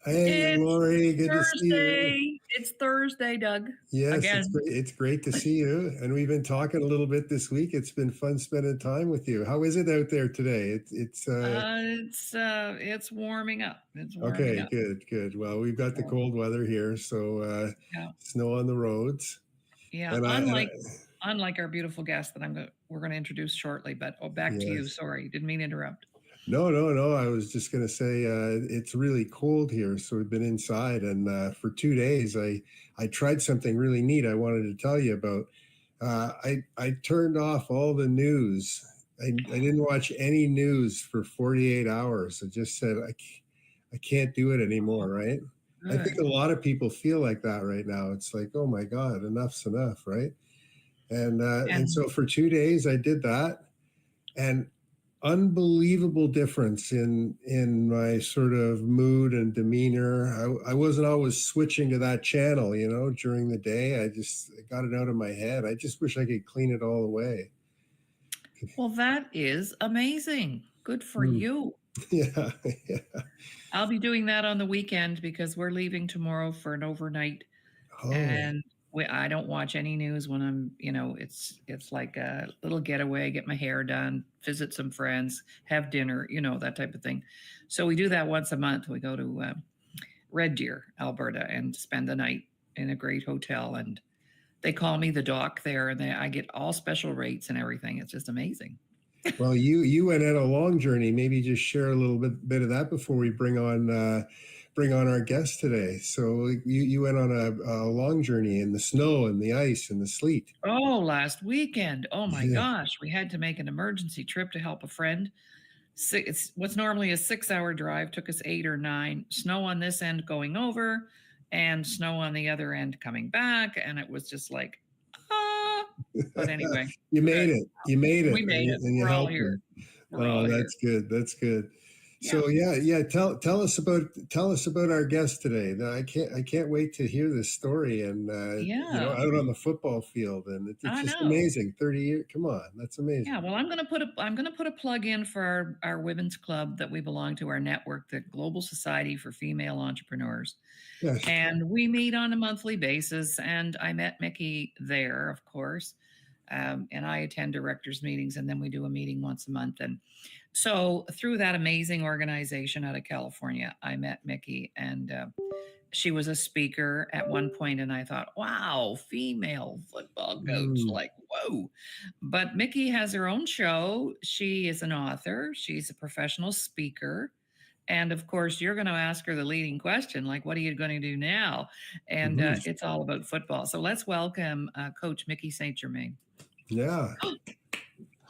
Hey, It's Lori, good to see you. Thursday. It's Thursday, Doug. Yes, it's Again. great. It's great to see you. And we've been talking a little bit this week. It's been fun spending time with you. How is it out there today? It's warming up. It's warming Okay, up. good, good. Well, we've got the cold weather here, so Yeah. snow on the roads. Yeah. And Unlike our beautiful guest that we're gonna introduce shortly, but back to you. yes. Sorry, didn't mean to interrupt. No, no, no. I was just going to say it's really cold here, so we've been inside, and for 2 days, I tried something really neat. I wanted to tell you about. I turned off all the news. I didn't watch any news for 48 hours. I just said I can't do it anymore. Right? I think Good. a lot of people feel like that right now. It's like, oh my God, enough's enough, right? And And so for 2 days, I did that, and unbelievable difference in my sort of mood and demeanor. I wasn't always switching to that channel, during the day. I got it out of my head. I just wish I could clean it all away. well, that is amazing. Good for Hmm. you. Yeah, yeah. I'll be doing that on the weekend because we're leaving tomorrow for an overnight. Oh, And I don't watch any news when I'm, it's like a little getaway, get my hair done, visit some friends, have dinner, that type of thing. So we do that once a month. We go to Red Deer, Alberta, and spend the night in a great hotel. And they call me the doc there, and I get all special rates and everything. It's just amazing. well, you went on a long journey. Maybe just share a little bit of that before we bring on our guest today. So you went on a long journey in the snow and the ice and the sleet. Oh, last weekend. Oh my Yeah. gosh. We had to make an emergency trip to help a friend. It's what's normally a 6-hour drive took us 8 or 9. Snow on this end going over and snow on the other end coming back. And it was just like, ah. But anyway, You made good. it. You made it, We made it. and you We're all helped here. them. We're Oh, all here. that's good. That's good. Yeah. So yeah. Tell us about our guest today. I can't wait to hear this story. And Yeah. out on the football field, and it's I just know. amazing. 30 years. Come on, that's amazing. Yeah, well, I'm gonna put a plug in for our women's club that we belong to, our network, the Global Society for Female Entrepreneurs. Yes. And we meet on a monthly basis. And I met Mikki there, of course. And I attend directors' meetings, and then we do a meeting once a month. And so through that amazing organization out of California, I met Mikki, and she was a speaker at one point, and I thought, wow, female football coach, Mm. like, whoa. But Mikki has her own show. She is an author, she's a professional speaker. And of course, you're going to ask her the leading question, like, what are you going to do now? And Mhm. it's all about football. So let's welcome Coach Mikki St. Germain. Yeah.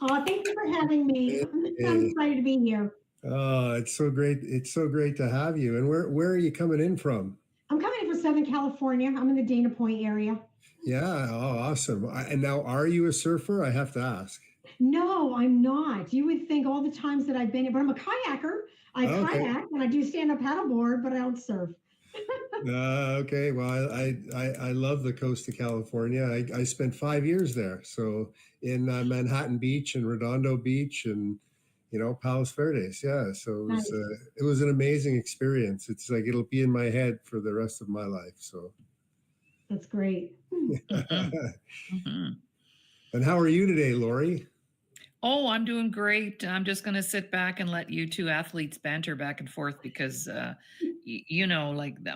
Oh, thank you for having me. I'm excited to be here. Oh, it's so great. It's so great to have you. And where are you coming in from? I'm coming in from Southern California. I'm in the Dana Point area. Yeah. Oh, awesome. And now, are you a surfer? I have to ask. No, I'm not. You would think all the times that I've been, but I'm a kayaker. I Okay. kayak and I do stand up paddleboard, but I don't surf. Okay. Well, I love the coast of California. I spent 5 years there. So in Manhattan Beach and Redondo Beach and Palos Verdes. Yeah. So Nice. it was an amazing experience. It's like it'll be in my head for the rest of my life. So That's great. Mm-hmm. And how are you today, Lori? Oh, I'm doing great. I'm just going to sit back and let you two athletes banter back and forth because,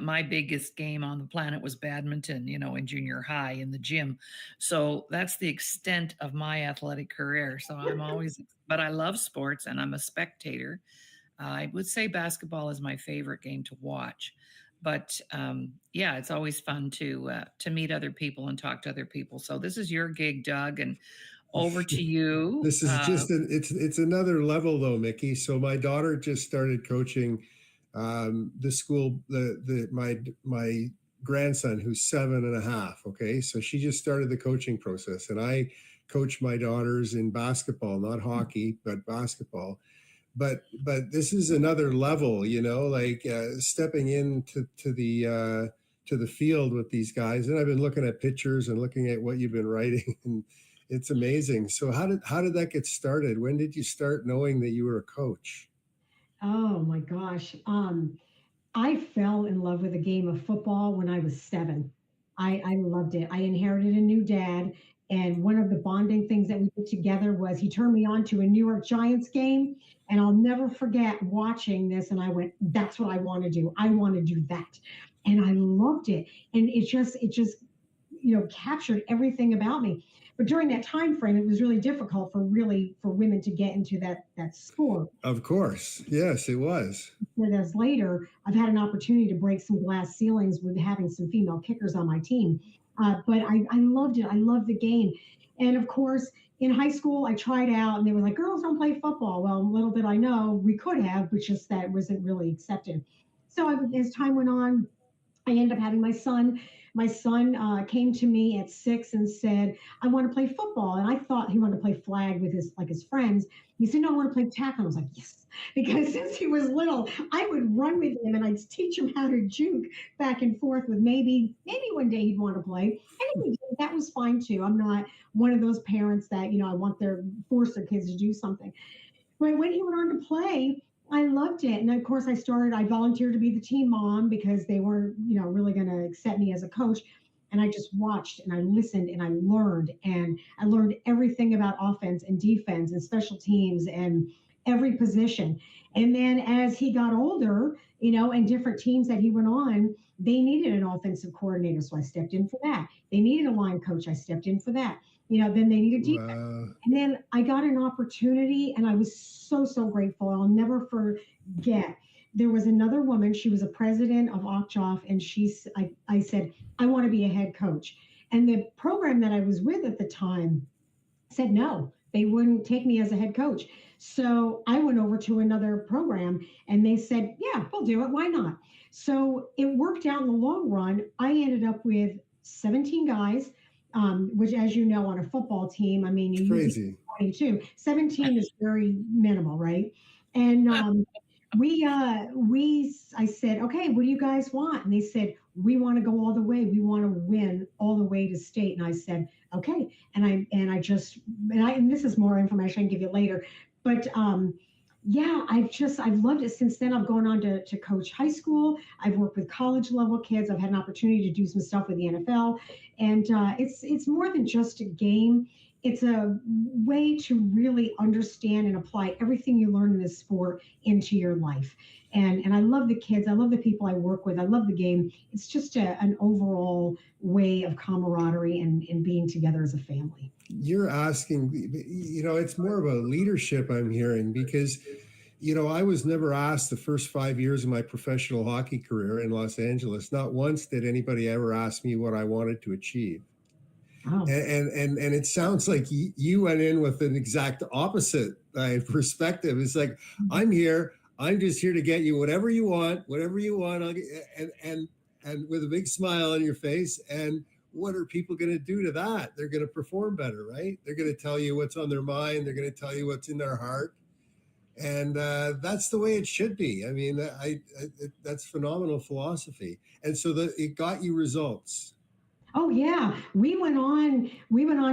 my biggest game on the planet was badminton, in junior high in the gym. So that's the extent of my athletic career. So but I love sports and I'm a spectator. I would say basketball is my favorite game to watch. But yeah, it's always fun to meet other people and talk to other people. So this is your gig, Doug, and over to you. This is it's another level though, Mikki. So my daughter just started coaching the school, my grandson who's 7.5. Okay. So she just started the coaching process, and I coach my daughters in basketball, not hockey, but basketball. But this is another level, like stepping into to the field with these guys. And I've been looking at pictures and looking at what you've been writing, and it's amazing. So how did that get started? When did you start knowing that you were a coach? Oh my gosh. I fell in love with the game of football when I was 7. I loved it. I inherited a new dad, and one of the bonding things that we did together was he turned me on to a New York Giants game, and I'll never forget watching this, and I went, "That's what I want to do. I want to do that," and I loved it, and it just captured everything about me. But during that time frame, it was really difficult for women to get into that sport. Of course. Yes, it was. Years later, I've had an opportunity to break some glass ceilings with having some female kickers on my team. But I loved it. I loved the game. And of course, in high school, I tried out and they were like, girls don't play football. Well, little did I know we could have, but just that wasn't really accepted. So as time went on, I ended up having my son. My son came to me at 6 and said, "I want to play football." And I thought he wanted to play flag with his friends. He said, "No, I want to play tackle." I was like, "Yes," because since he was little, I would run with him and I'd teach him how to juke back and forth. With maybe one day he'd want to play, and if he did, that was fine too. I'm not one of those parents that I want their force their kids to do something. But when he went on to play, I loved it. And of course, I volunteered to be the team mom because they weren't, really going to accept me as a coach. And I just watched and I listened and I learned. And I learned everything about offense and defense and special teams and every position. And then as he got older, and different teams that he went on, they needed an offensive coordinator. So I stepped in for that. They needed a line coach. I stepped in for that. Then they needed defense. Wow. And then I got an opportunity and I was so, so grateful. I'll never forget. There was another woman, she was a president of Okjoff, and I said, "I want to be a head coach." And the program that I was with at the time said no, they wouldn't take me as a head coach. So I went over to another program and they said, "Yeah, we'll do it. Why not?" So it worked out in the long run. I ended up with 17 guys, which, as you know, on a football team, I mean, you It's usually crazy. 22. 17 is very minimal, right? And I said, "Okay, what do you guys want?" And they said, "We want to go all the way. We want to win all the way to state." And I said, "Okay." And this is more information I can give you later. But yeah, I've loved it since then. I've gone on to coach high school. I've worked with college level kids. I've had an opportunity to do some stuff with the NFL, and it's more than just a game. It's a way to really understand and apply everything you learn in this sport into your life. And I love the kids. I love the people I work with. I love the game. It's just an overall way of camaraderie and being together as a family. You're asking, it's more about leadership I'm hearing because, I was never asked the first 5 years of my professional hockey career in Los Angeles. Not once did anybody ever ask me what I wanted to achieve. Oh, And it sounds like you went in with an exact opposite perspective. It's like, I'm here. I'm just here to get you whatever you want, whatever you want. And with a big smile on your face. And what are people going to do to that? They're going to perform better, right? They're going to tell you what's on their mind. They're going to tell you what's in their heart. And that's the way it should be. I mean, that's phenomenal philosophy. And so it got you results. oh yeah. We went on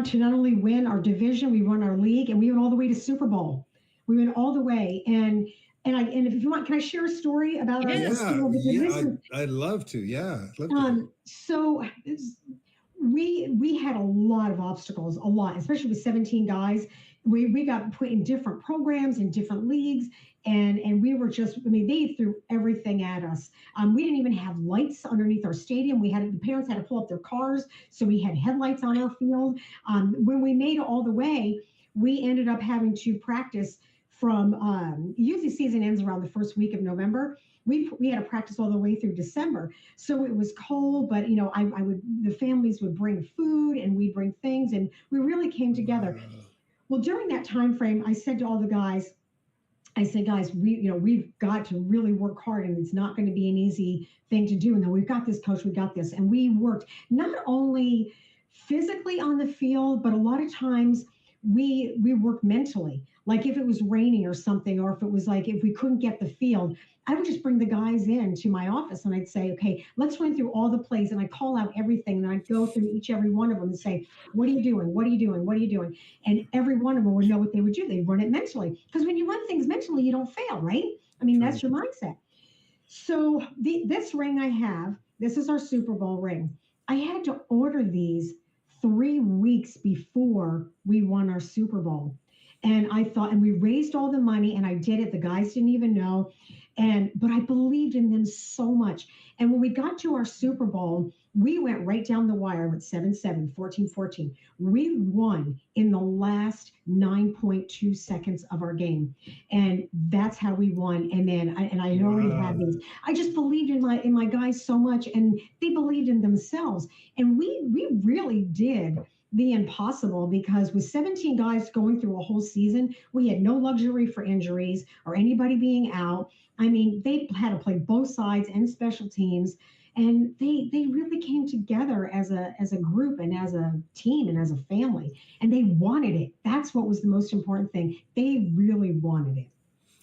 to not only win our division, we won our league, and we went all the way to Super Bowl. We went all the way. And if you want, can I share a story about our Yes. Yeah, school? Because this is I'd love to. Yeah, I'd love to hear. so we had a lot of obstacles, a lot, especially with 17 guys. We got put in different programs in different leagues, and we were just, I mean, they threw everything at us. We didn't even have lights underneath our stadium. The parents had to pull up their cars, so we had headlights on our field. When we made it all the way, we ended up having to practice from usually season ends around the first week of November. We had to practice all the way through December. So it was cold, but the families would bring food and we'd bring things, and we really came together. Well, during that time frame, I said to all the guys, I said, "Guys, we've got to really work hard, and it's not going to be an easy thing to do. And then we've got this, coach, we got this." And we worked not only physically on the field, but a lot of times we worked mentally. Like if it was raining or something, or if it was like if we couldn't get the field, I would just bring the guys in to my office and I'd say, "Okay, let's run through all the plays." And I'd call out everything, and I'd go through every one of them and say, "What are you doing? What are you doing? What are you doing?" And every one of them would know what they would do. They'd run it mentally. Because when you run things mentally, you don't fail, right? I mean, True. that's your mindset. So this ring I have, this is our Super Bowl ring. I had to order these 3 weeks before we won our Super Bowl. And I thought, and we raised all the money and I did it. The guys didn't even know. But I believed in them so much. And when we got to our Super Bowl, we went right down the wire with 7-7, 14-14. We won in the last 9.2 seconds of our game. And that's how we won. And then I had already had Wow. these. I just believed in my guys so much, and they believed in themselves. And we really did the impossible, because with 17 guys going through a whole season, we had no luxury for injuries or anybody being out. I mean, they had to play both sides and special teams, and they really came together as a group and as a team and as a family, and they wanted it. That's what was the most important thing. They really wanted it.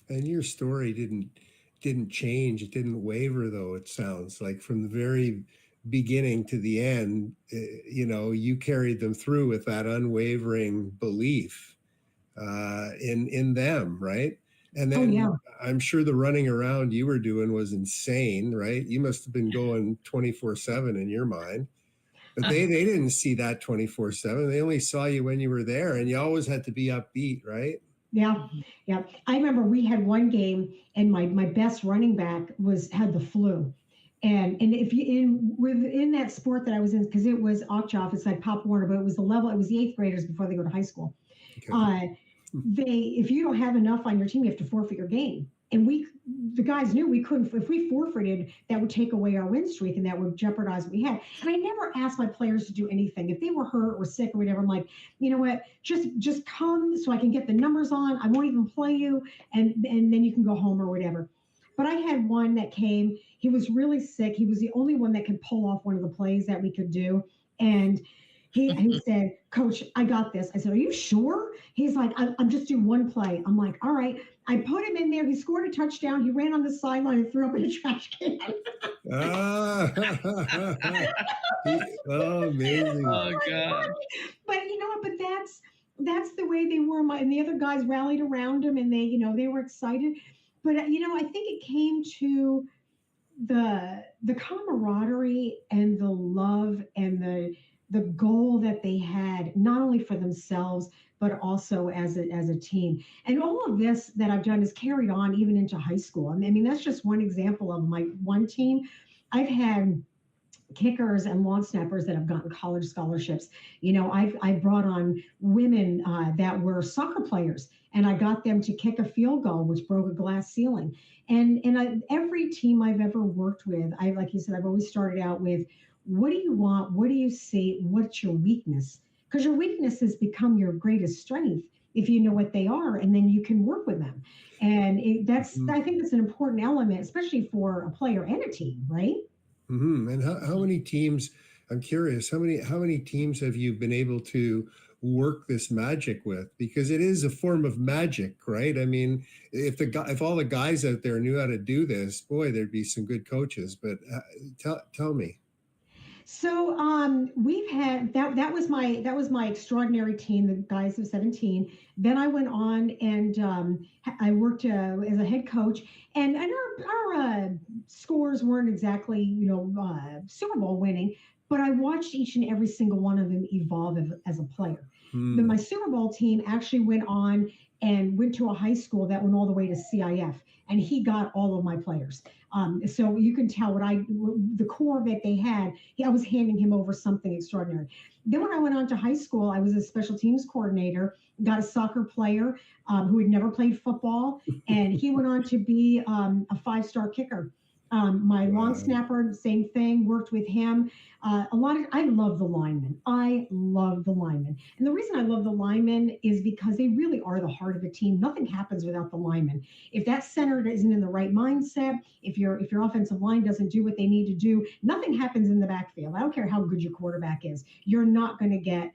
And your story didn't change. It didn't waver, though. It sounds like from the very beginning to the end, you carried them through with that unwavering belief in them, right? And Oh yeah. then I'm sure the running around you were doing was insane, right? You must have been going 24/7 in your mind. But they didn't see that 24/7. They only saw you when you were there, and you always had to be upbeat, right? Yeah, Mhm. yeah. I remember we had one game, and my best running back had the flu, and if you within that sport that I was in, because it was Octoff, it's like Pop Warner, but it was the level, it was the eighth graders before they go to high school. Okay. Uh, if you don't have enough on your team, you have to forfeit your game. And the guys knew we couldn't. If we forfeited, that would take away our win streak, and that would jeopardize what we had. And I never asked my players to do anything. If they were hurt or sick or whatever, I'm like, you know what, just come so I can get the numbers on. I won't even play you, and then you can go home or whatever. But I had one that came. He was really sick. He was the only one that could pull off one of the plays that we could do, and he said, Coach, I got this. I said, Are you sure? He's like, I'm just doing one play. I'm like, All right. I put him in there. He scored a touchdown. He ran on the sideline and threw up in a trash can. Ah, oh, amazing. Oh God. But you know what? But that's the way they were. And the other guys rallied around him, and they were excited. But I think it came to the camaraderie and the love and the goal that they had, not only for themselves but also as a team. And all of this that I've done is carried on even into high school. I mean, that's just one example of my one team. I've had kickers and long snappers that have gotten college scholarships. I've brought on women that were soccer players, and I got them to kick a field goal, which broke a glass ceiling. And every team I've ever worked with, like you said, I've always started out with, what do you want? What do you see? What's your weakness? Because your weaknesses become your greatest strength if you know what they are, and then you can work with them. And Mhm. I think that's an important element, especially for a player and a team, right? And how many teams? I'm curious. How many teams have you been able to work this magic with? Because it is a form of magic, right? I mean, if all the guys out there knew how to do this, boy, there'd be some good coaches. But tell me. So we've had that was my extraordinary team, the guys of 17. Then I went on and I worked as a head coach, and our scores weren't exactly Super Bowl winning, but I watched each and every single one of them evolve as a player. Then Hmm. my Super Bowl team actually went on and went to a high school that went all the way to CIF, and he got all of my players. So you can tell the core that they had. I was handing him over something extraordinary. Then when I went on to high school, I was a special teams coordinator, got a soccer player who had never played football, and he went on to be a five-star kicker. My long Wow. snapper, same thing, worked with him. I love the linemen. I love the linemen. And the reason I love the linemen is because they really are the heart of a team. Nothing happens without the linemen. If that center isn't in the right mindset, if your offensive line doesn't do what they need to do, nothing happens in the backfield. I don't care how good your quarterback is. You're not going to get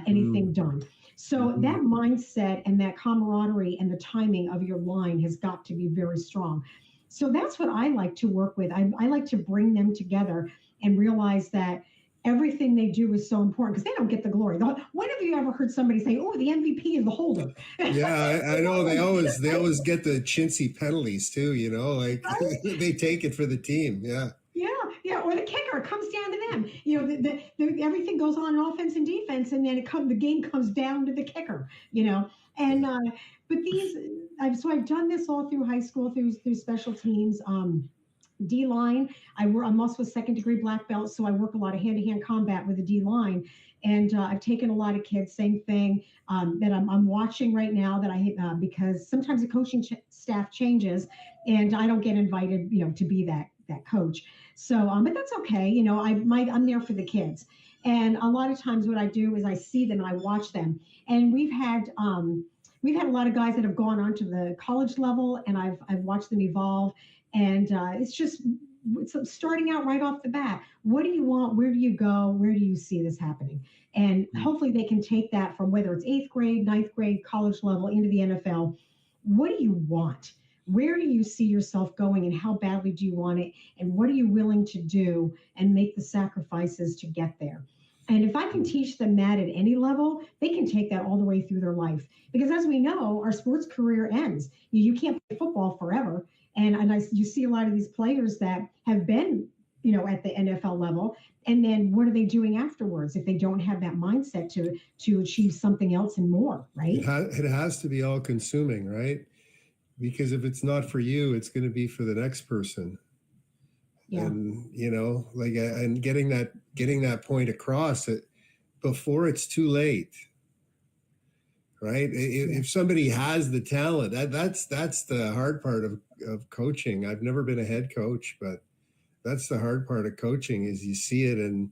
anything done. So that Mhm. mindset and that camaraderie and the timing of your line has got to be very strong. So that's what I like to work with. I like to bring them together and realize that everything they do is so important because they don't get the glory. When have you ever heard somebody say, "Oh, the MVP is the holder"? Yeah, I know they always get the chintzy penalties too, like Right? they take it for the team. Yeah. Yeah, yeah, or the kicker, it comes down to them. Everything goes on in offense and defense, and then the game comes down to the kicker. And but I've done this all through high school, through special teams. D line. I'm also a second degree black belt, so I work a lot of hand to hand combat with the D line. And I've taken a lot of kids. Same thing that I'm watching right now. That because sometimes the coaching staff changes, and I don't get invited, to be that coach. So, but that's okay. I'm there for the kids. And a lot of times, what I do is I see them and I watch them. And we've had a lot of guys that have gone on to the college level, and I've watched them evolve. And it's starting out right off the bat. What do you want? Where do you go? Where do you see this happening? And hopefully they can take that from whether it's eighth grade, ninth grade, college level into the NFL. What do you want? Where do you see yourself going, and how badly do you want it? And what are you willing to do and make the sacrifices to get there? And if I can teach them that at any level, they can take that all the way through their life. Because as we know, our sports career ends. You can't play football forever. And you see a lot of these players that have been, at the NFL level. And then what are they doing afterwards if they don't have that mindset to achieve something else and more, right? It has to be all consuming, right? Because if it's not for you, it's going to be for the next person. Yeah. And and getting that point across it before it's too late, right? If somebody has the talent, that's the hard part of coaching. I've never been a head coach, but that's the hard part of coaching is you see it and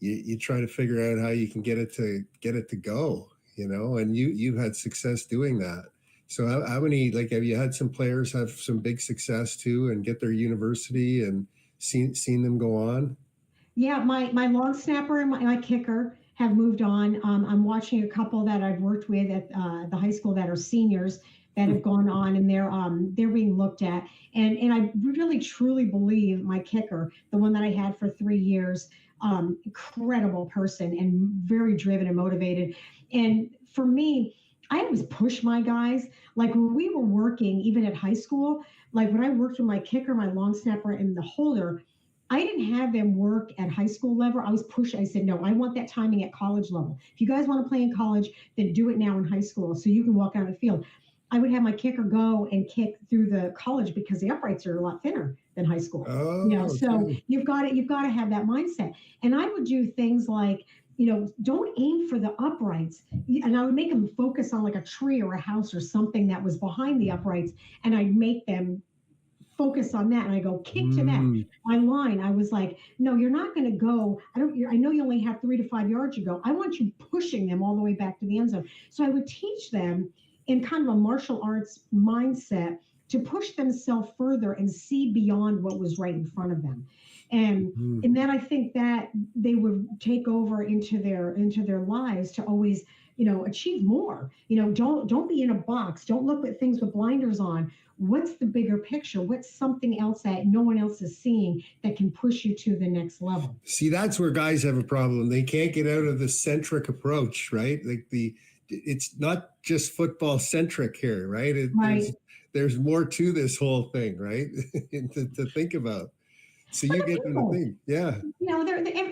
you try to figure out how you can get it to go, and you've had success doing that. So how many, have you had some players have some big success too and get their university and seen them go on? Yeah, my long snapper and my kicker have moved on. I'm watching a couple that I've worked with at the high school that are seniors that have gone on, and they're being looked at. And I really truly believe my kicker, the one that I had for 3 years, incredible person and very driven and motivated. And for me, I always push my guys. Like when we were working, even at high school, like when I worked with my kicker, my long snapper, and the holder, I didn't have them work at high school level. I was pushing. I said, no, I want that timing at college level. If you guys want to play in college, then do it now in high school so you can walk out the field. I would have my kicker go and kick through the college because the uprights are a lot thinner than high school. Oh, so okay. you've got to have that mindset. And I would do things like, don't aim for the uprights. And I would make them focus on like a tree or a house or something that was behind the uprights. And I'd make them focus on that. And I go, kick to that. My line, I was like, no, you're not going to go. I know you only have 3 to 5 yards. You go, I want you pushing them all the way back to the end zone. So I would teach them in kind of a martial arts mindset to push themselves further and see beyond what was right in front of them. And then I think that they would take over into their lives to always, achieve more. Don't be in a box. Don't look at things with blinders on. What's the bigger picture? What's something else that no one else is seeing that can push you to the next level? See, that's where guys have a problem. They can't get out of the centric approach, right? It's not just football centric here, right? Right. There's more to this whole thing, right? to think about. So you get them to think, yeah.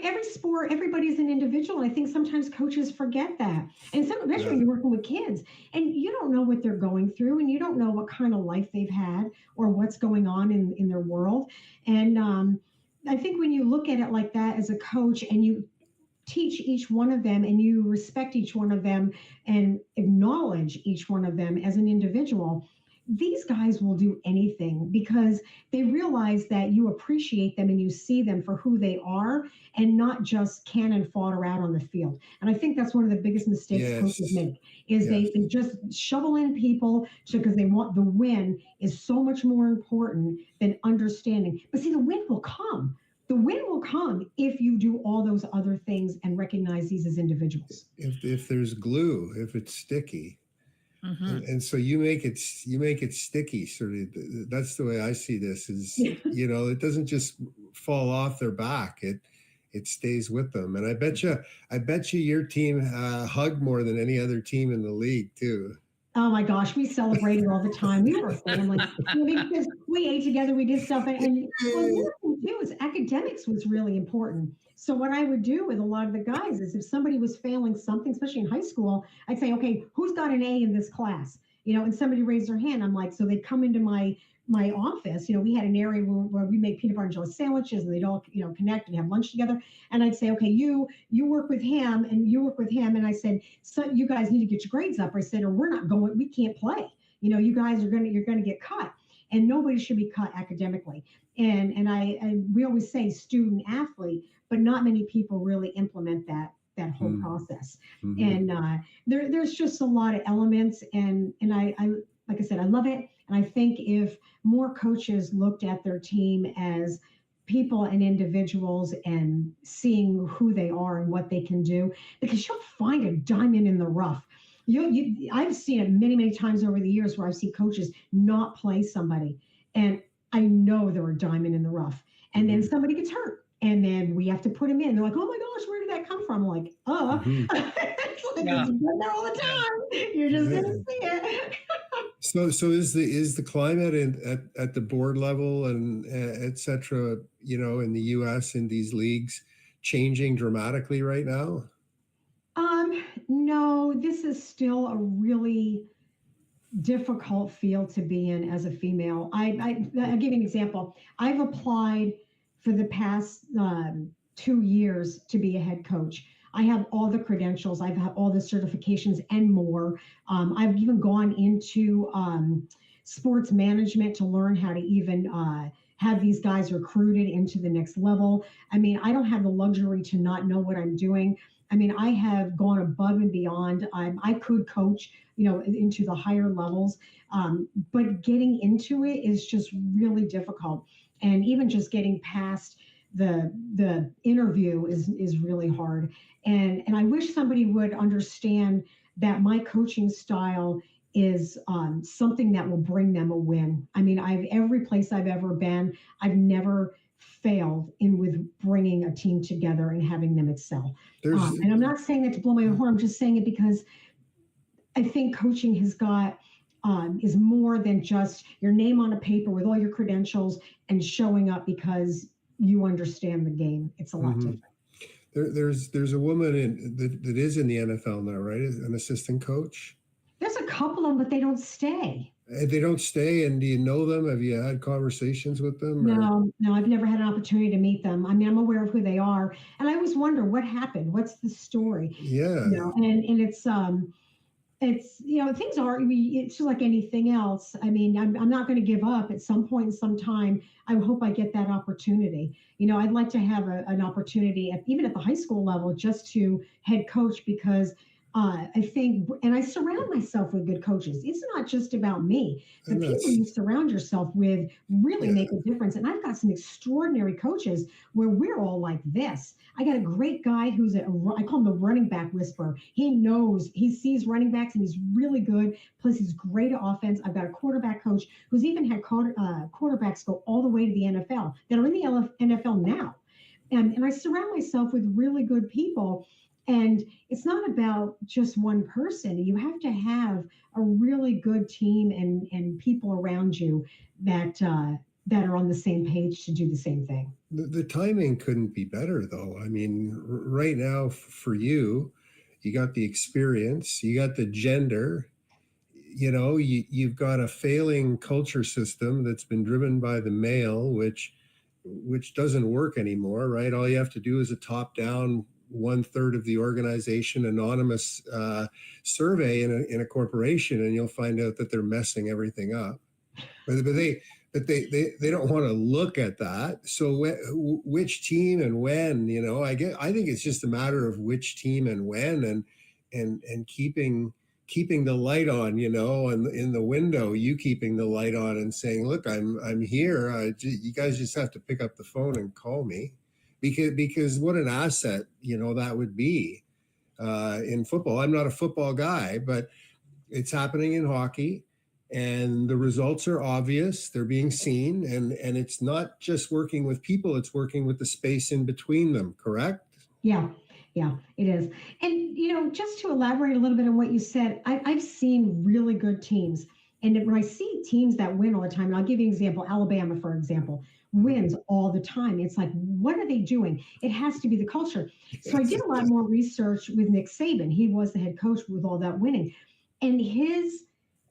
Every sport, everybody's an individual. I think sometimes coaches forget that. And especially when you're working with kids and you don't know what they're going through and you don't know what kind of life they've had or what's going on in their world. And I think when you look at it like that as a coach and you teach each one of them and you respect each one of them and acknowledge each one of them as an individual, these guys will do anything because they realize that you appreciate them and you see them for who they are and not just cannon fodder out on the field. And I think that's one of the biggest mistakes coaches make is they just shovel in people because they want the win is so much more important than understanding. But see, the win will come. The win will come if you do all those other things and recognize these as individuals. If there's glue, if it's sticky. And so you make it sticky. Sort of, that's the way I see this. Is it doesn't just fall off their back. it stays with them. And I bet you your team hugged more than any other team in the league too. Oh my gosh, we celebrated all the time. We were a family. Because we ate together, we did stuff, and well, the other thing too is academics was really important. So what I would do with a lot of the guys is if somebody was failing something, especially in high school, I'd say, okay, who's got an A in this class? And somebody raised their hand. I'm like, so they'd come into my office. We had an area where we make peanut butter and jelly sandwiches, and they'd all connect and have lunch together. And I'd say, okay, you work with him, and you work with him. And I said, so you guys need to get your grades up. I said, or we're not going. We can't play. You guys you're gonna get cut, and nobody should be cut academically. And we always say student athlete, but not many people really implement that whole process. And there's just a lot of elements, and I like I said, I love it. And I think if more coaches looked at their team as people and individuals and seeing who they are and what they can do, because you'll find a diamond in the rough. I've seen it many, many times over the years where I've seen coaches not play somebody, and I know they're a diamond in the rough. And then somebody gets hurt, and then we have to put him in. They're like, "Oh my gosh, where did that come from?" I'm like, it's like it's been there all the time. You're just gonna see it. So is the climate at the board level and et cetera, in the U.S. in these leagues changing dramatically right now? No, this is still a really difficult field to be in as a female. I'll give you an example. I've applied for the past 2 years to be a head coach. I have all the credentials. I've had all the certifications and more. I've even gone into sports management to learn how to even have these guys recruited into the next level. I mean, I don't have the luxury to not know what I'm doing. I mean, I have gone above and beyond. I could coach, into the higher levels, but getting into it is just really difficult. And even just getting past the interview is really hard. And I wish somebody would understand that my coaching style is something that will bring them a win. I mean, every place I've ever been, I've never failed in with bringing a team together and having them excel. And I'm not saying that to blow my own horn. I'm just saying it because I think coaching has got is more than just your name on a paper with all your credentials and showing up because you understand the game. It's a lot different. There's a woman that is in the NFL now, right? An assistant coach. There's a couple of them, but they don't stay. They don't stay. And do you know them? Have you had conversations with them? No, I've never had an opportunity to meet them. I mean, I'm aware of who they are, and I always wonder what happened. What's the story? Yeah. And it's things are. It's just like anything else. I mean, I'm not going to give up. At some point in some time, I hope I get that opportunity. I'd like to have an opportunity even at the high school level just to head coach because. I think, and I surround myself with good coaches. It's not just about me. The people you surround yourself with really make a difference. And I've got some extraordinary coaches where we're all like this. I got a great guy who's I call him the running back whisperer. He sees running backs and he's really good. Plus he's great at offense. I've got a quarterback coach who's even had quarterbacks go all the way to the NFL that are in the NFL now. And I surround myself with really good people. And it's not about just one person. You have to have a really good team and people around you that are on the same page to do the same thing. The timing couldn't be better, though. I mean, right now for you got the experience, you got the gender, you've got a failing culture system that's been driven by the male, which doesn't work anymore, right? All you have to do is a top-down 1/3 of the organization anonymous survey in a corporation, and you'll find out that they're messing everything up. But they don't want to look at that. So which team and when? I think it's just a matter of which team and when, and keeping the light on, and in the window, you keeping the light on and saying, look, I'm here. You guys just have to pick up the phone and call me. Because what an asset, that would be in football. I'm not a football guy, but it's happening in hockey. and the results are obvious, they're being seen, and it's not just working with people, it's working with the space in between them, correct? Yeah, yeah, it is. And, just to elaborate a little bit on what you said, I've seen really good teams. And when I see teams that win all the time, and I'll give you an example, Alabama, for example, wins all the time. It's like, what are they doing? It has to be the culture. So I Yes. did a lot more research with Nick Saban. He was the head coach with all that winning. And his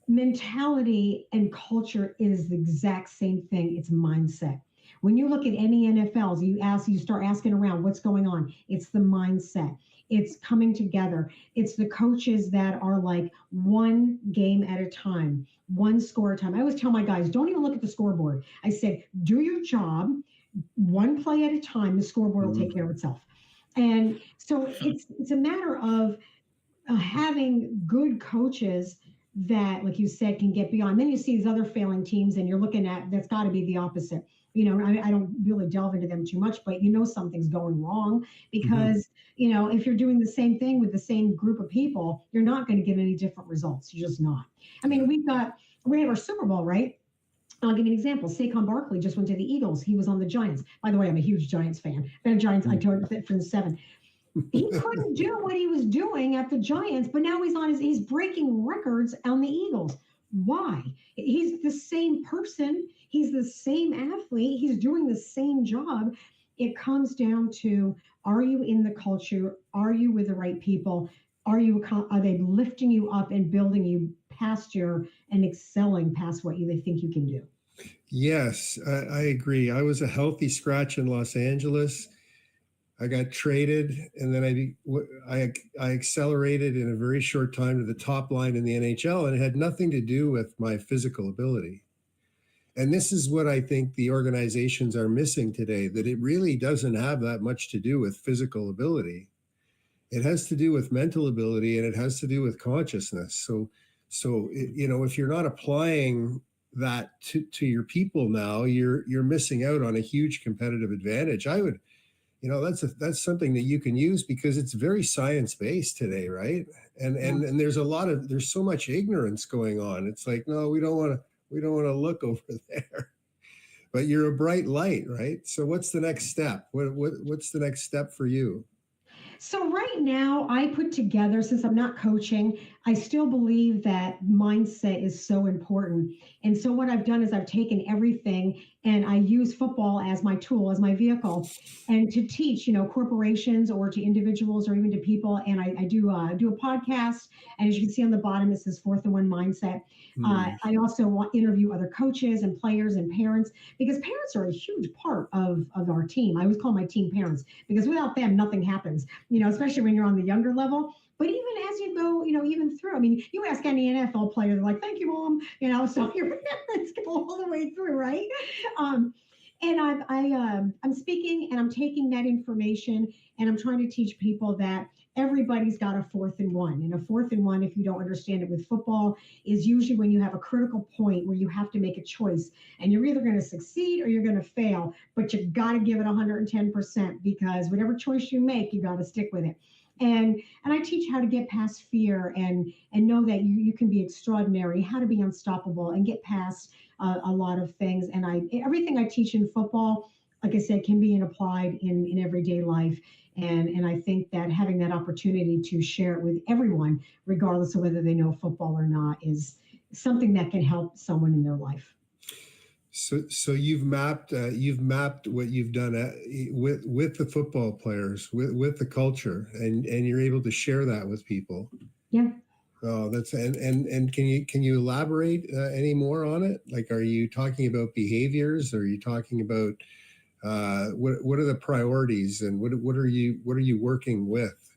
mentality and culture is the exact same thing. It's mindset. When you look at any NFLs, you start asking around what's going on. It's the mindset. It's coming together. It's the coaches that are like one game at a time, one score at a time. I always tell my guys, don't even look at the scoreboard. I said, do your job, one play at a time. The scoreboard will take care of itself. And so it's a matter of having good coaches that, like you said, can get beyond. Then you see these other failing teams, and you're looking at that's got to be the opposite. I don't really delve into them too much, but something's going wrong Mhm. because if you're doing the same thing with the same group of people, you're not going to get any different results. You're just not. I mean, Yeah. we have our Super Bowl, right? I'll give you an example. Saquon Barkley just went to the Eagles. He was on the Giants. By the way, I'm a huge Giants fan. Been a Giants. I told you from seven. He couldn't do what he was doing at the Giants, but now he's breaking records on the Eagles. Why? He's the same person. He's the same athlete. He's doing the same job. It comes down to, are you in the culture? Are you with the right people? Are they lifting you up and building you past and excelling past what they think you can do? Yes, I agree. I was a healthy scratch in Los Angeles. I got traded, and then I accelerated in a very short time to the top line in the NHL, and it had nothing to do with my physical ability. And this is what I think the organizations are missing today, that it really doesn't have that much to do with physical ability. It has to do with mental ability, and it has to do with consciousness. If you're not applying that to your people now, you're missing out on a huge competitive advantage. I would, that's something that you can use because it's very science based today, right? And there's so much ignorance going on. It's like, no, we don't want to look over there. But you're a bright light, right? So what's the next step? What's the next step for you? So right now, I put together, since I'm not coaching, I still believe that mindset is so important. And so what I've done is I've taken everything and I use football as my tool, as my vehicle, and to teach, corporations or to individuals or even to people. And I do a podcast, and as you can see on the bottom, it says Fourth and One Mindset. Hmm. I also interview other coaches and players and parents because parents are a huge part of our team. I always call my team parents because without them, nothing happens. Especially when you're on the younger level. But even as you go, even through, I mean, you ask any NFL player, they're like, thank you, mom. So you're let's go all the way through, right? Um, and I'm speaking and I'm taking that information and I'm trying to teach people that everybody's got a fourth and one. And a fourth and one, if you don't understand it with football, is usually when you have a critical point where you have to make a choice and you're either going to succeed or you're going to fail, but you got to give it 110% because whatever choice you make, you got to stick with it. And I teach how to get past fear and know that you can be extraordinary, how to be unstoppable and get past a lot of things. And everything I teach in football, like I said, can be applied in everyday life. And I think that having that opportunity to share it with everyone, regardless of whether they know football or not, is something that can help someone in their life. So you've mapped what you've done with the football players, with the culture, and you're able to share that with people. Yeah. Oh, and can you elaborate any more on it? Like, are you talking about behaviors? Are you talking about what are the priorities, and what are you working with?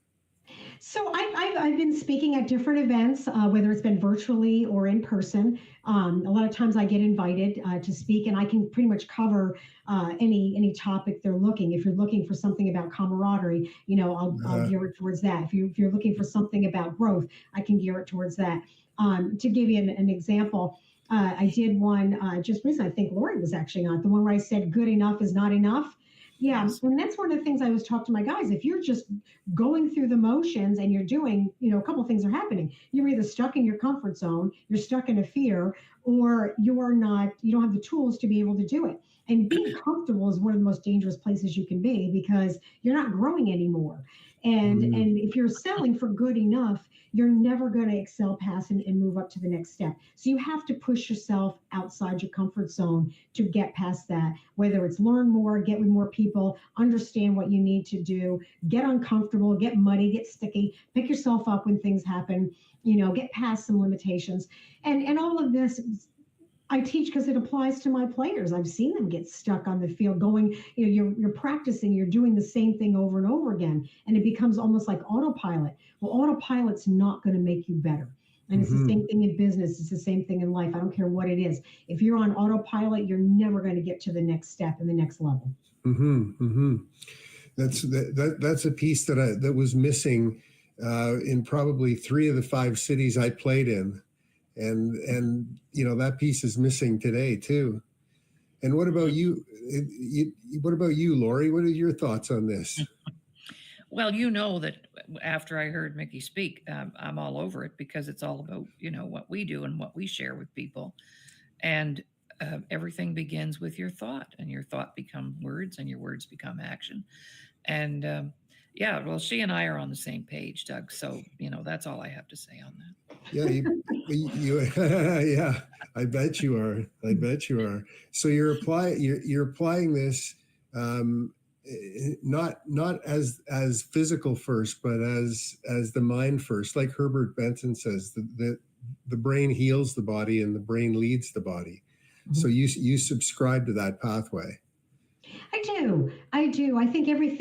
So I've been speaking at different events, whether it's been virtually or in person. A lot of times I get invited to speak, and I can pretty much cover any topic they're looking. If you're looking for something about camaraderie, I'll Uh, gear it towards that. If you're looking for something about growth, I can gear it towards that. To give you an example, I did one just recently. I think Lori was actually on it, the one where I said good enough is not enough. Yeah, Yes. and that's one of the things I always talk to my guys. If you're just going through the motions and you're doing, a couple of things are happening. You're either stuck in your comfort zone, you're stuck in a fear, or you don't have the tools to be able to do it. And being comfortable is one of the most dangerous places you can be because you're not growing anymore. Mm, And if you're selling for good enough, you're never going to excel past and move up to the next step. So you have to push yourself outside your comfort zone to get past that, whether it's learn more, get with more people, understand what you need to do, get uncomfortable, get muddy, get sticky, pick yourself up when things happen, get past some limitations. And all of this I teach because it applies to my players. I've seen them get stuck on the field going, you're practicing, you're doing the same thing over and over again, and it becomes almost like autopilot. Well, autopilot's not going to make you better. And it's the mhm, same thing in business. It's the same thing in life. I don't care what it is. If you're on autopilot, you're never going to get to the next step and the next level. mhm, mhm. That's a piece that was missing in probably 3 of the 5 cities I played in, and that piece is missing today too. And what about you? What about you, Lori? What are your thoughts on this? Well, you know that after I heard Mickey speak, I'm all over it because it's all about, what we do and what we share with people. And everything begins with your thought, and your thought become words, and your words become action. And yeah, well, she and I are on the same page, Doug. So, that's all I have to say on that. Yeah, yeah, I bet you are. I bet you are. So you're applying this, um, not as physical first, but as the mind first. Like Herbert Benton says, the brain heals the body and the brain leads the body. So you subscribe to that pathway. I do. I do. I think every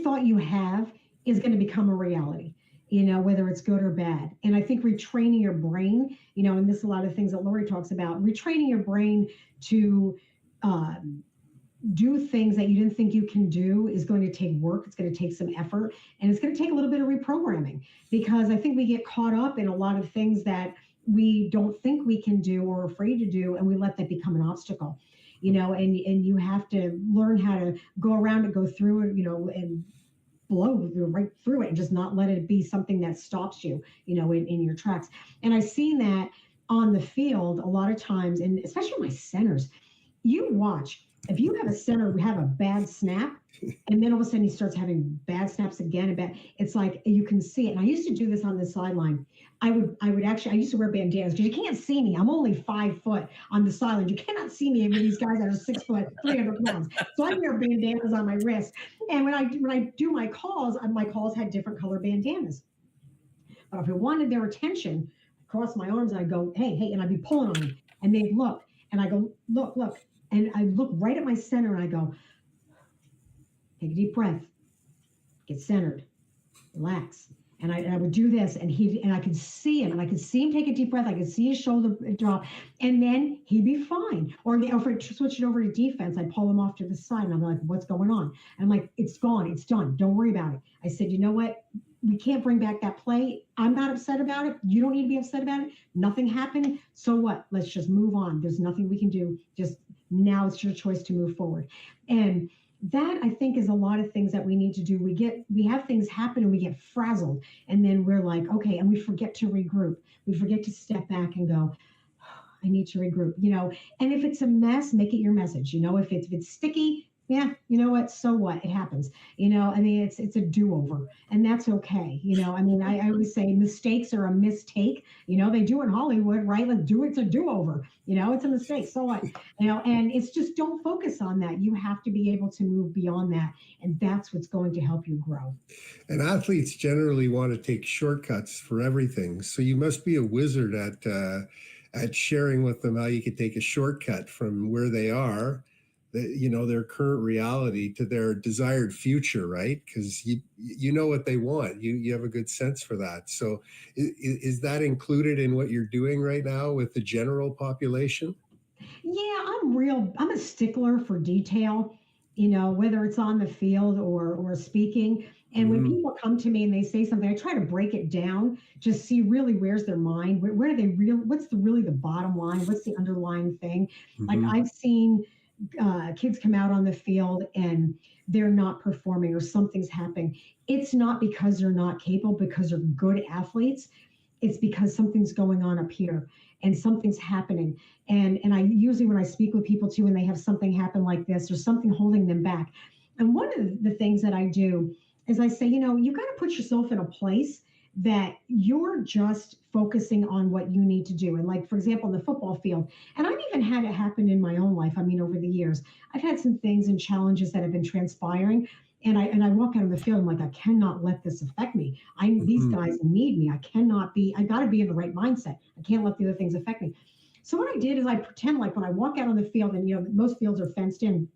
thought you have is going to become a reality, whether it's good or bad. And I think retraining your brain, and this is a lot of things that Lori talks about, retraining your brain to do things that you didn't think you can do is going to take work. It's going to take some effort, and it's going to take a little bit of reprogramming because I think we get caught up in a lot of things that we don't think we can do or are afraid to do, and we let that become an obstacle. And you have to learn how to go around it, go through it, and blow right through it and just not let it be something that stops you, in your tracks. And I've seen that on the field a lot of times, and especially my centers. You watch, if you have a center have a bad snap, and then all of a sudden he starts having bad snaps again and bad, it's like you can see it. And I used to do this on the sideline. I used to wear bandanas because you can't see me. I'm only 5 foot on the sideline. You cannot see me with these guys that are 6 foot, 300 pounds. So I wear bandanas on my wrist. And when I do my calls had different color bandanas. But if I wanted their attention, I cross my arms and I go, hey, hey, and I'd be pulling on them. And they'd look, and I go, look, look. And I look right at my center and I go, take a deep breath, get centered, relax. And I would do this, and I could see him, and I could see him take a deep breath. I could see his shoulder drop, and then he'd be fine. Or if I switch it over to defense, I'd pull him off to the side, and I'm like, "What's going on?" And I'm like, "It's gone, it's done. Don't worry about it." I said, "You know what? We can't bring back that play. I'm not upset about it. You don't need to be upset about it. Nothing happened. So what? Let's just move on. There's nothing we can do. Just now, it's your choice to move forward." And that I think is a lot of things that we need to do. We have things happen and we get frazzled, and then we're like, okay, and we forget to regroup. We forget to step back and go, I need to regroup, And if it's a mess, make it your message. If it's sticky, yeah, you know what? So what? It happens. I mean, it's a do-over, and that's okay. I mean, I always say mistakes are a mistake. They do in Hollywood, right? Let's do it's a do-over. It's a mistake. So what? And it's just don't focus on that. You have to be able to move beyond that, and that's what's going to help you grow. And athletes generally want to take shortcuts for everything. So you must be a wizard at sharing with them how you could take a shortcut from where they are, their current reality to their desired future, right? Because you know what they want. You have a good sense for that. So is that included in what you're doing right now with the general population? Yeah, I'm a stickler for detail, whether it's on the field or speaking. And when Mm-hmm. people come to me and they say something, I try to break it down, just see really where's their mind, where do they what's really the bottom line, what's the underlying thing. Like Mm-hmm. I've seen kids come out on the field and they're not performing or something's happening, it's not because they're not capable, because they're good athletes. It's because something's going on up here and something's happening. And I usually, when I speak with people too, when they have something happen like this or something holding them back, and one of the things that I do is I say, you got to put yourself in a place that you're just focusing on what you need to do. And like, for example, in the football field, and I've even had it happen in my own life. I mean, over the years, I've had some things and challenges that have been transpiring. And I walk out of the field, I'm like, I cannot let this affect me. These guys need me. I got to be in the right mindset. I can't let the other things affect me. So what I did is I pretend like when I walk out on the field, and most fields are fenced in.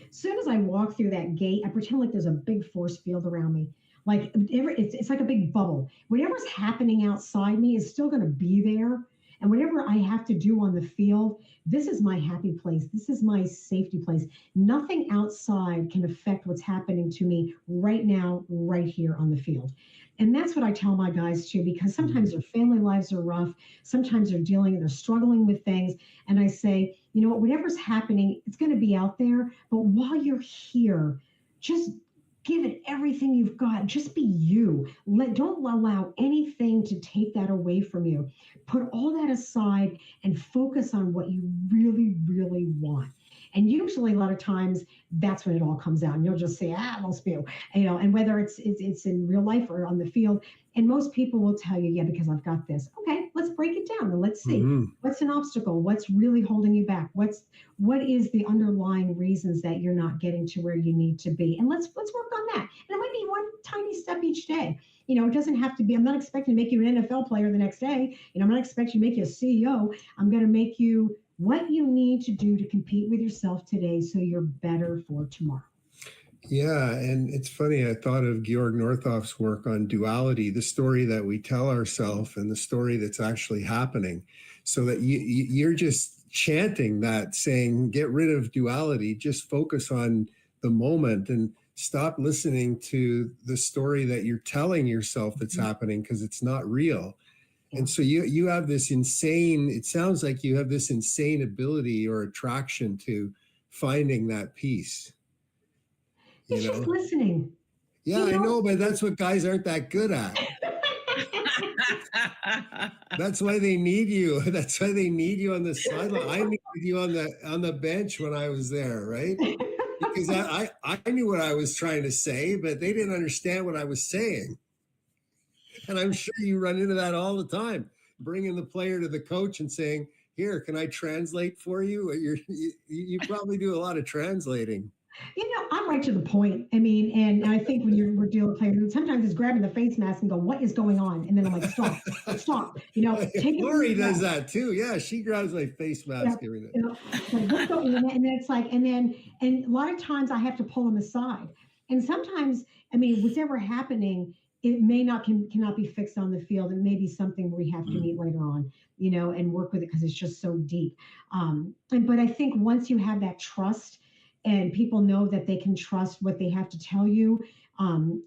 As soon as I walk through that gate, I pretend like there's a big force field around me. Like it's like a big bubble. Whatever's happening outside me is still going to be there. And whatever I have to do on the field, this is my happy place. This is my safety place. Nothing outside can affect what's happening to me right now, right here on the field. And that's what I tell my guys too, because sometimes their family lives are rough. Sometimes they're struggling with things. And I say, you know what, whatever's happening, it's going to be out there. But while you're here, just give it everything you've got. Just be you. Don't allow anything to take that away from you. Put all that aside and focus on what you really, really want. And usually, a lot of times, that's when it all comes out. And you'll just say, "I'll spew," And whether it's in real life or on the field, and most people will tell you, "Yeah, because I've got this." Okay, let's break it down and let's see what's an obstacle. What's really holding you back? What is the underlying reasons that you're not getting to where you need to be? And let's work on that. And it might be one tiny step each day. It doesn't have to be. I'm not expecting to make you an NFL player the next day. I'm not expecting to make you a CEO. I'm going to make you what you need to do to compete with yourself today so you're better for tomorrow. Yeah, and it's funny, I thought of Georg Northoff's work on duality, the story that we tell ourselves and the story that's actually happening, so that you're just chanting that, saying, get rid of duality, just focus on the moment and stop listening to the story that you're telling yourself that's happening, because it's not real. And so you have this insane, it sounds like you have this insane ability or attraction to finding that peace. It's just listening. Yeah, I know, but that's what guys aren't that good at. That's why they need you. That's why they need you on the sideline. I needed you on the bench when I was there, right? Because I knew what I was trying to say, but they didn't understand what I was saying. And I'm sure you run into that all the time, bringing the player to the coach and saying, "Here, can I translate for you?" You probably do a lot of translating. I'm right to the point. I mean, and I think when we're dealing with players, sometimes it's grabbing the face mask and go, "What is going on?" And then I'm like, "Stop, stop." Take Lori does that too. Yeah, she grabs my face mask every day. Like, what's going on? And then it's like, and a lot of times I have to pull them aside. And sometimes, I mean, whatever happening, it cannot be fixed on the field. It may be something we have to meet later on, and work with it because it's just so deep. But I think once you have that trust, and people know that they can trust what they have to tell you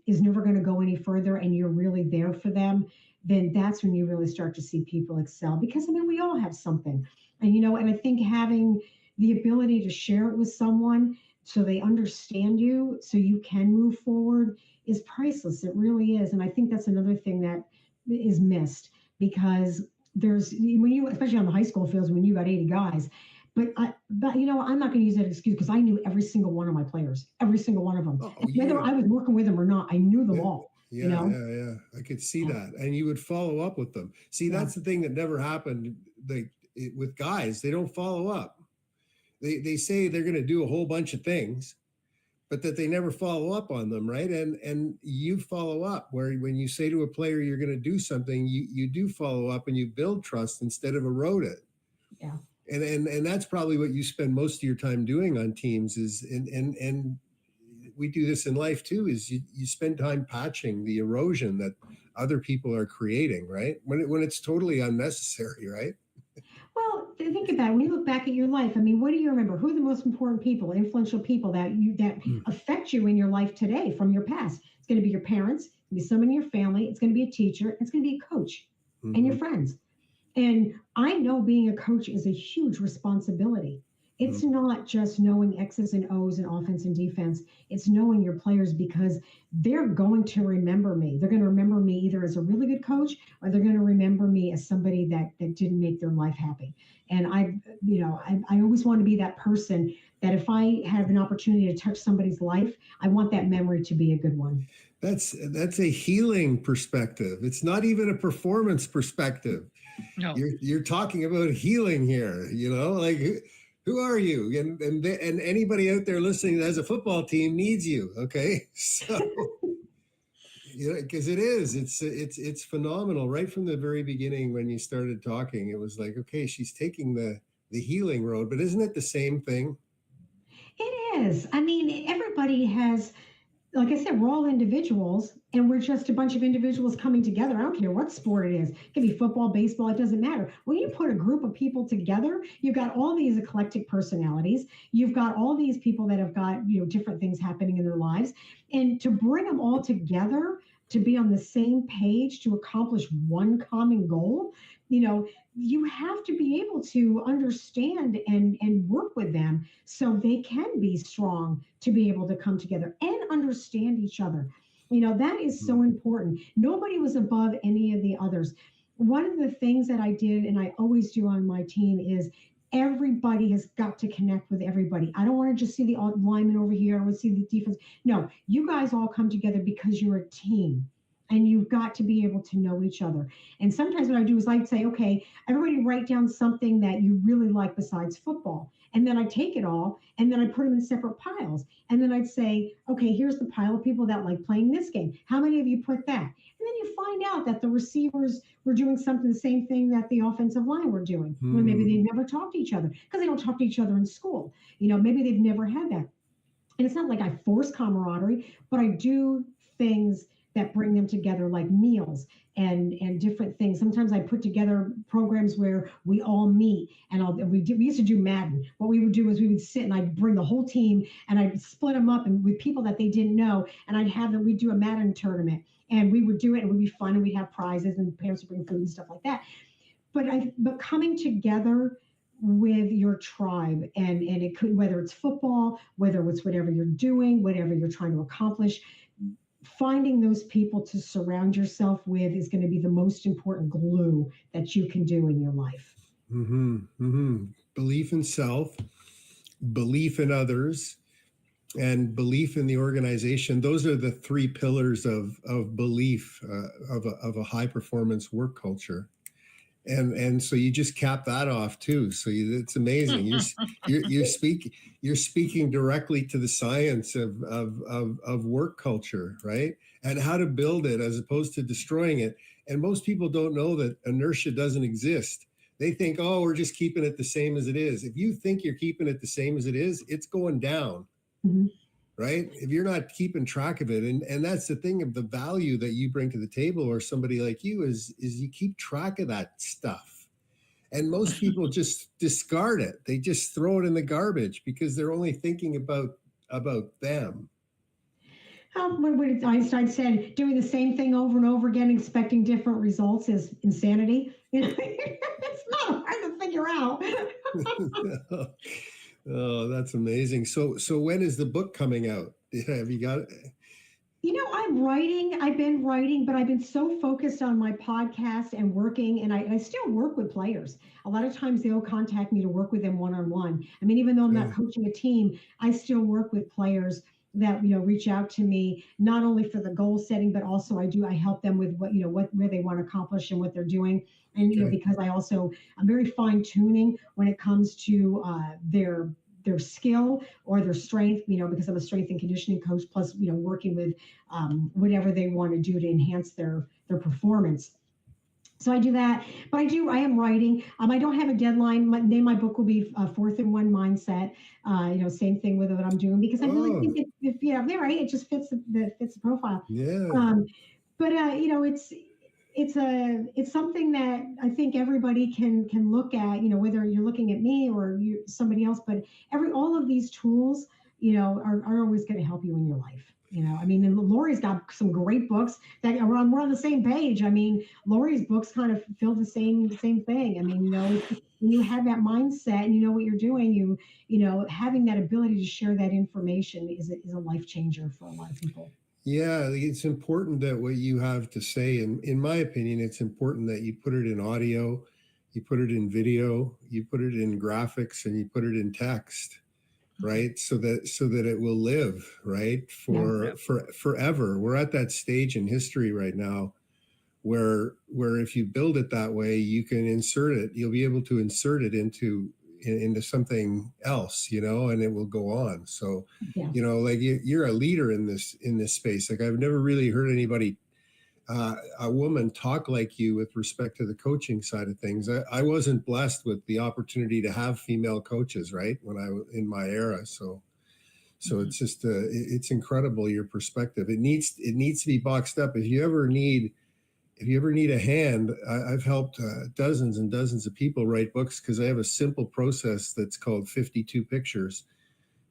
is never going to go any further, and you're really there for them, then that's when you really start to see people excel. Because I mean, we all have something, and I think having the ability to share it with someone so they understand you, so you can move forward, is priceless. It really is. And I think that's another thing that is missed, because especially on the high school fields, when you got 80 guys. But I'm not going to use that excuse, because I knew every single one of my players, every single one of them. Whether I was working with them or not, I knew them all. Yeah. I could see that. And you would follow up with them. See, that's the thing that never happened with guys. They don't follow up. They say they're going to do a whole bunch of things, but that they never follow up on them, right? And you follow up, where when you say to a player you're going to do something, you do follow up and you build trust instead of erode it. Yeah. And that's probably what you spend most of your time doing on teams is, and we do this in life too, is you spend time patching the erosion that other people are creating, right? When it's totally unnecessary, right? Well, think about it. When you look back at your life, I mean, what do you remember? Who are the most important people, influential people that affect you in your life today from your past? It's going to be your parents, it's going to be someone in your family, it's going to be a teacher, it's going to be a coach, and your friends. And I know being a coach is a huge responsibility. It's not just knowing X's and O's and offense and defense. It's knowing your players, because they're going to remember me. They're going to remember me either as a really good coach, or they're going to remember me as somebody that didn't make their life happy. And I always want to be that person that if I have an opportunity to touch somebody's life, I want that memory to be a good one. That's a healing perspective. It's not even a performance perspective. No. You're talking about healing here, like who are you? And anybody out there listening that has a football team needs you. Okay. So, because it's phenomenal right from the very beginning. When you started talking, it was like, okay, she's taking the healing road, but isn't it the same thing? It is. I mean, everybody has, like I said, we're all individuals, and we're just a bunch of individuals coming together. I don't care what sport it is. It can be football, baseball, it doesn't matter. When you put a group of people together, you've got all these eclectic personalities. You've got all these people that have got, different things happening in their lives. And to bring them all together, to be on the same page, to accomplish one common goal, you have to be able to understand and work with them so they can be strong, to be able to come together and understand each other. That is so important. Nobody was above any of the others. One of the things that I did, and I always do on my team, is everybody has got to connect with everybody. I don't want to just see the lineman over here. I want to see the defense. No, you guys all come together because you're a team. And you've got to be able to know each other. And sometimes what I do is I'd say, okay, everybody write down something that you really like besides football. And then I take it all and then I put them in separate piles. And then I'd say, okay, here's the pile of people that like playing this game. How many of you put that? And then you find out that the receivers were doing something, the same thing that the offensive line were doing. Well, maybe they never talked to each other because they don't talk to each other in school. Maybe they've never had that. And it's not like I force camaraderie, but I do things that bring them together, like meals and different things. Sometimes I put together programs where we all meet, and we used to do Madden. What we would do is we would sit and I'd bring the whole team and I'd split them up and with people that they didn't know, and I'd have them. We'd do a Madden tournament, and we would do it, and it would be fun, and we'd have prizes, and parents would bring food and stuff like that. But coming together with your tribe, and it could, whether it's football, whether it's whatever you're doing, whatever you're trying to accomplish, finding those people to surround yourself with is going to be the most important glue that you can do in your life. Belief in self, belief in others, and belief in the organization. Those are the three pillars of belief of a high performance work culture. And so you just cap that off too. So it's amazing. You're speaking directly to the science of work culture, right? And how to build it as opposed to destroying it. And most people don't know that inertia doesn't exist. They think, oh, we're just keeping it the same as it is. If you think you're keeping it the same as it is, it's going down. Right? If you're not keeping track of it, and that's the thing of the value that you bring to the table, or somebody like you, is you keep track of that stuff. And most people just discard it. They just throw it in the garbage because they're only thinking about them. What Einstein said, doing the same thing over and over again, expecting different results, is insanity. It's not hard to figure out. Oh, that's amazing. So when is the book coming out? Have you got it? I'm writing. I've been writing, but I've been so focused on my podcast and working, and I still work with players. A lot of times they'll contact me to work with them one-on-one. I mean, even though I'm not coaching a team, I still work with players that reach out to me, not only for the goal setting, but also I help them with where they want to accomplish and what they're doing. And because I'm very fine tuning when it comes to their skill or their strength, because I'm a strength and conditioning coach, plus working with whatever they want to do to enhance their performance. So I do that, but I am writing. I don't have a deadline. My book will be Fourth and One Mindset. Same thing with what I'm doing, because I really think it just fits the profile. Yeah. But it's something that I think everybody can look at. Whether you're looking at me or somebody else, but all of these tools, are always going to help you in your life. I mean, and Lori's got some great books that we're on the same page. I mean, Lori's books kind of feel the same thing. I mean, when you have that mindset and you know what you're doing, having that ability to share that information is a life changer for a lot of people. Yeah, it's important that what you have to say, and in my opinion, it's important that you put it in audio, you put it in video, you put it in graphics, and you put it in text, right? So that it will live, right? For forever. We're at that stage in history right now where if you build it that way, you can insert it, you'll be able to insert it into something else, and it will go on. So, Yeah. like you're a leader in this space. Like I've never really heard anybody, a woman talk like you with respect to the coaching side of things. I wasn't blessed with the opportunity to have female coaches, right, when I was in my era. So it's just it's incredible, your perspective. It needs to be boxed up. If you ever need a hand, I've helped dozens and dozens of people write books because I have a simple process that's called 52 pictures.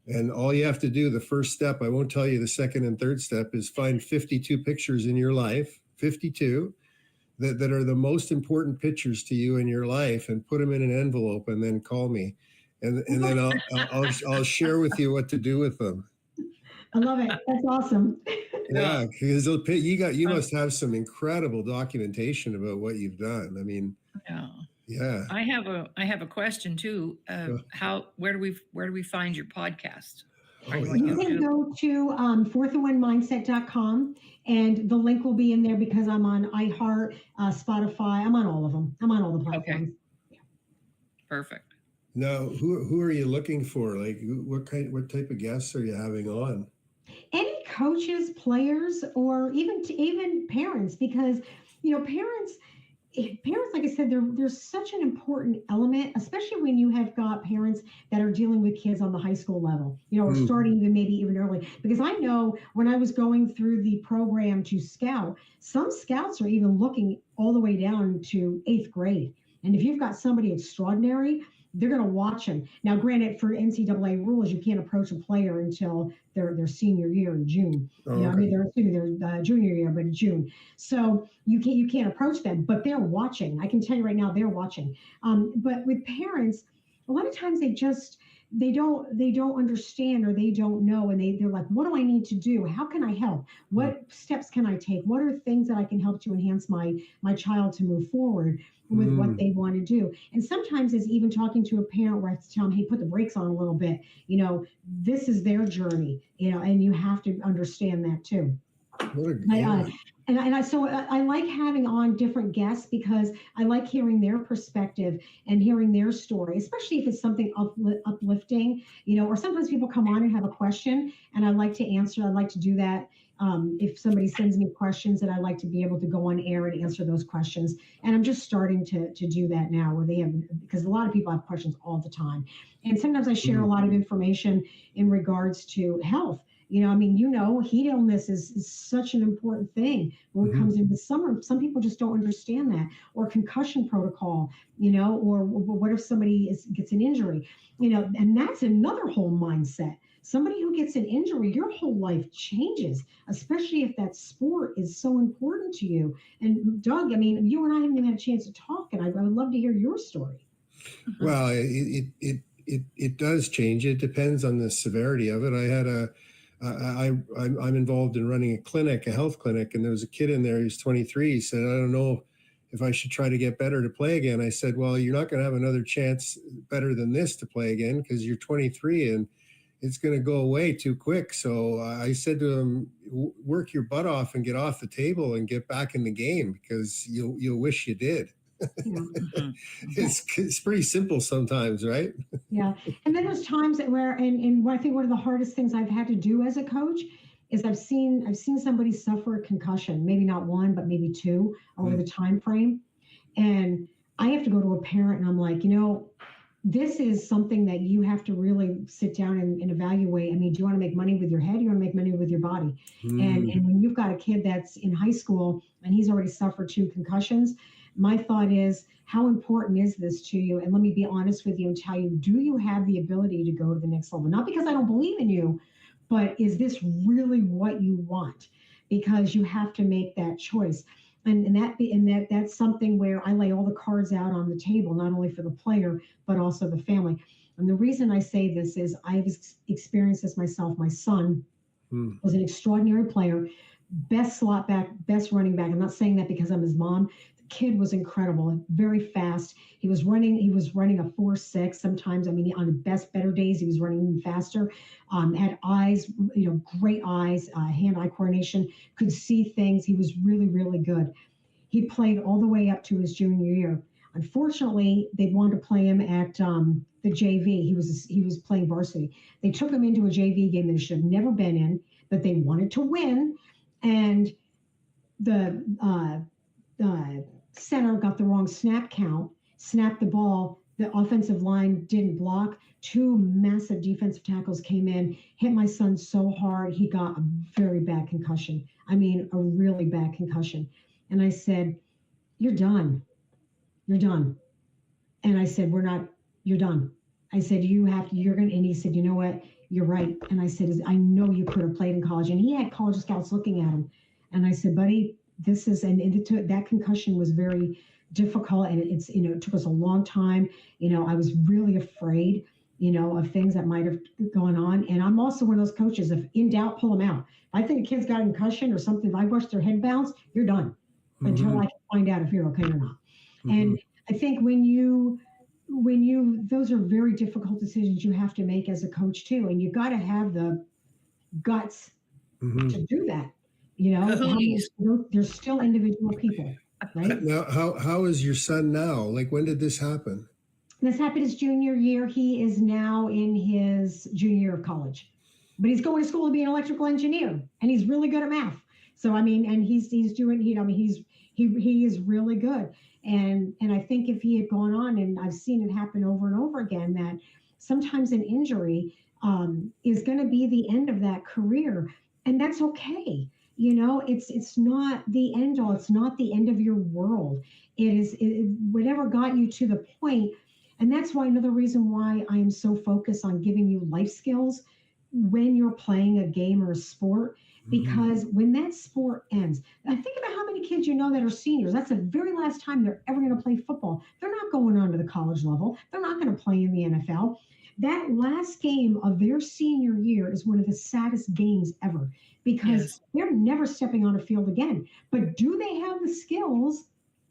And all you have to do, the first step, I won't tell you the second and third step, is find 52 pictures in your life, 52, that are the most important pictures to you in your life, and put them in an envelope and then call me. And then I'll share with you what to do with them. I love it. That's awesome. Yeah, because you must have some incredible documentation about what you've done. I mean, yeah. I have a question too. Where do we find your podcast? You can go to fourthandone-mindset.com, and the link will be in there because I'm on iHeart, Spotify. I'm on all of them. I'm on all the platforms. Okay. Perfect. Now, who are you looking for? Like, what type of guests are you having on? Any coaches, players, or even parents, because parents, like I said, they're such an important element, especially when you have got parents that are dealing with kids on the high school level, or starting maybe even early. Because I know when I was going through the program to scout, some scouts are even looking all the way down to 8th grade. And if you've got somebody extraordinary, they're going to watch them. Now, granted, for NCAA rules, you can't approach a player until their senior year in June. I mean, their junior year, but in June. So you can't approach them, but they're watching. I can tell you right now, they're watching. But with parents, a lot of times they don't understand, or they don't know, and they're like, what do I need to do? How can I help? What steps can I take? What are things that I can help to enhance my child to move forward with what they want to do? And sometimes it's even talking to a parent where I have to tell them, hey, put the brakes on a little bit. This is their journey, and you have to understand that too. So I like having on different guests because I like hearing their perspective and hearing their story, especially if it's something uplifting, or sometimes people come on and have a question and I like to answer. I like to do that. If somebody sends me questions, and I like to be able to go on air and answer those questions. And I'm just starting to do that now, where because a lot of people have questions all the time. And sometimes I share a lot of information in regards to health. I mean, heat illness is such an important thing when it comes into summer. Some people just don't understand that, or concussion protocol, or what if somebody gets an injury, and that's another whole mindset. Somebody who gets an injury, your whole life changes, especially if that sport is so important to you. And Doug, I mean, you and I haven't even had a chance to talk, and I would love to hear your story. Well, it does change. It depends on the severity of it. I'm involved in running a health clinic, and there was a kid in there. He's 23. He said, I don't know if I should try to get better to play again. I said, well, you're not going to have another chance better than this to play again because you're 23 and it's going to go away too quick. So I said to him, work your butt off and get off the table and get back in the game because you'll wish you did. It's pretty simple sometimes, right? Yeah. And then there's times where, and I think one of the hardest things I've had to do as a coach is I've seen somebody suffer a concussion, maybe not one, but maybe two over the time frame. And I have to go to a parent and I'm like, this is something that you have to really sit down and evaluate. I mean, do you want to make money with your head? Do you want to make money with your body? And when you've got a kid that's in high school and he's already suffered 2 concussions, my thought is, how important is this to you? And let me be honest with you and tell you, do you have the ability to go to the next level? Not because I don't believe in you, but is this really what you want? Because you have to make that choice. That's something where I lay all the cards out on the table, not only for the player, but also the family. And the reason I say this is I've experienced this myself. My son was an extraordinary player, best slot back, best running back. I'm not saying that because I'm his mom. The kid was incredible, very fast. He was running a 4.6. Sometimes, I mean, on the better days, he was running even faster. Had eyes, great eyes, hand-eye coordination, could see things. He was really, really good. He played all the way up to his junior year. Unfortunately, they wanted to play him at the JV. He was playing varsity. They took him into a JV game that he should have never been in, that they wanted to win, and the center got the wrong snap count, snapped the ball. The offensive line didn't block. Two massive defensive tackles came in, hit my son so hard, he got a very bad concussion. I mean, a really bad concussion. And I said, "You're done. You're done." And I said, "You're done." I said, you're going to, and he said, "You know what? You're right." And I said, "I know you could have played in college." And he had college scouts looking at him. And I said, "Buddy, that concussion was very difficult. And it took us a long time. I was really afraid, of things that might have gone on. And I'm also one of those coaches, if in doubt, pull them out. If I think a kid's got a concussion or something, if I watch their head bounce, you're done until I can find out if you're okay or not." And I think those are very difficult decisions you have to make as a coach too. And you got to have the guts to do that. They're still individual people, right? Now, how is your son now? Like, when did this happen? This happened his junior year. He is now in his junior year of college, but he's going to school to be an electrical engineer, and he's really good at math. So I mean, and he is really good. And I think if he had gone on, and I've seen it happen over and over again, that sometimes an injury is going to be the end of that career, and that's okay. It's not the end all. It's not the end of your world. Whatever got you to the point. And that's why another reason why I am so focused on giving you life skills when you're playing a game or a sport, because when that sport ends, I think about how many kids that are seniors. That's the very last time they're ever going to play football. They're not going on to the college level. They're not going to play in the NFL. That last game of their senior year is one of the saddest games ever, because they're never stepping on a field again. But do they have the skills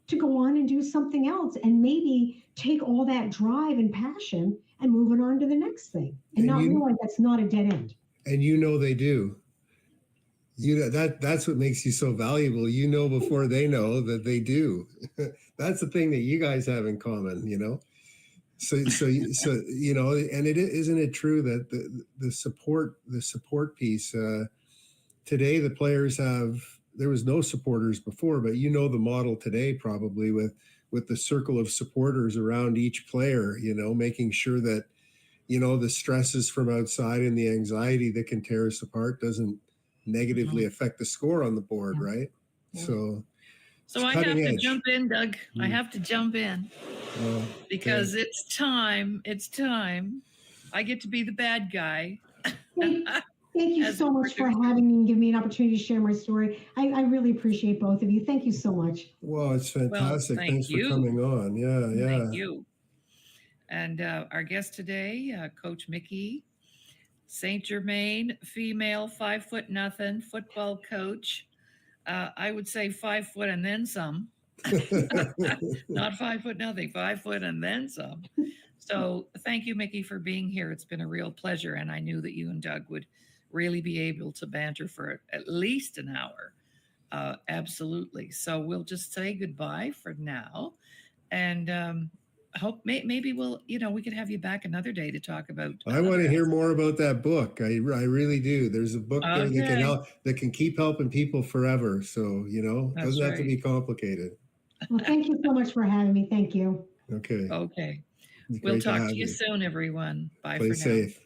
to go on and do something else and maybe take all that drive and passion and move it on to the next thing and not realize that's not a dead end? And they do. That's what makes you so valuable. Before they know that they do. That's the thing that you guys have in common, So and isn't it true that the support piece today, the players there was no supporters before, but the model today probably with the circle of supporters around each player, making sure that the stresses from outside and the anxiety that can tear us apart doesn't negatively affect the score on the board, right? So I have to jump in, Doug. I have to jump in because it's time. It's time. I get to be the bad guy. Thank you so much for having me and giving me an opportunity to share my story. I really appreciate both of you. Thank you so much. Well, it's fantastic. Thanks for coming on. Yeah. Thank you. And our guest today, Coach Mikki, St. Germain, female, 5 foot nothing, football coach. I would say 5 foot and then some. Not 5 foot nothing, 5 foot and then some. So thank you, Mikki, for being here. It's been a real pleasure. And I knew that you and Doug would really be able to banter for at least an hour. Absolutely. So we'll just say goodbye for now. And hope maybe we could have you back another day to talk about. I want to hear more about that book. I really do. There's a book there that can keep helping people forever. So, it doesn't have to be complicated. Well, thank you so much for having me. Thank you. Okay. We'll talk to you soon, everyone. Bye for now. Play safe.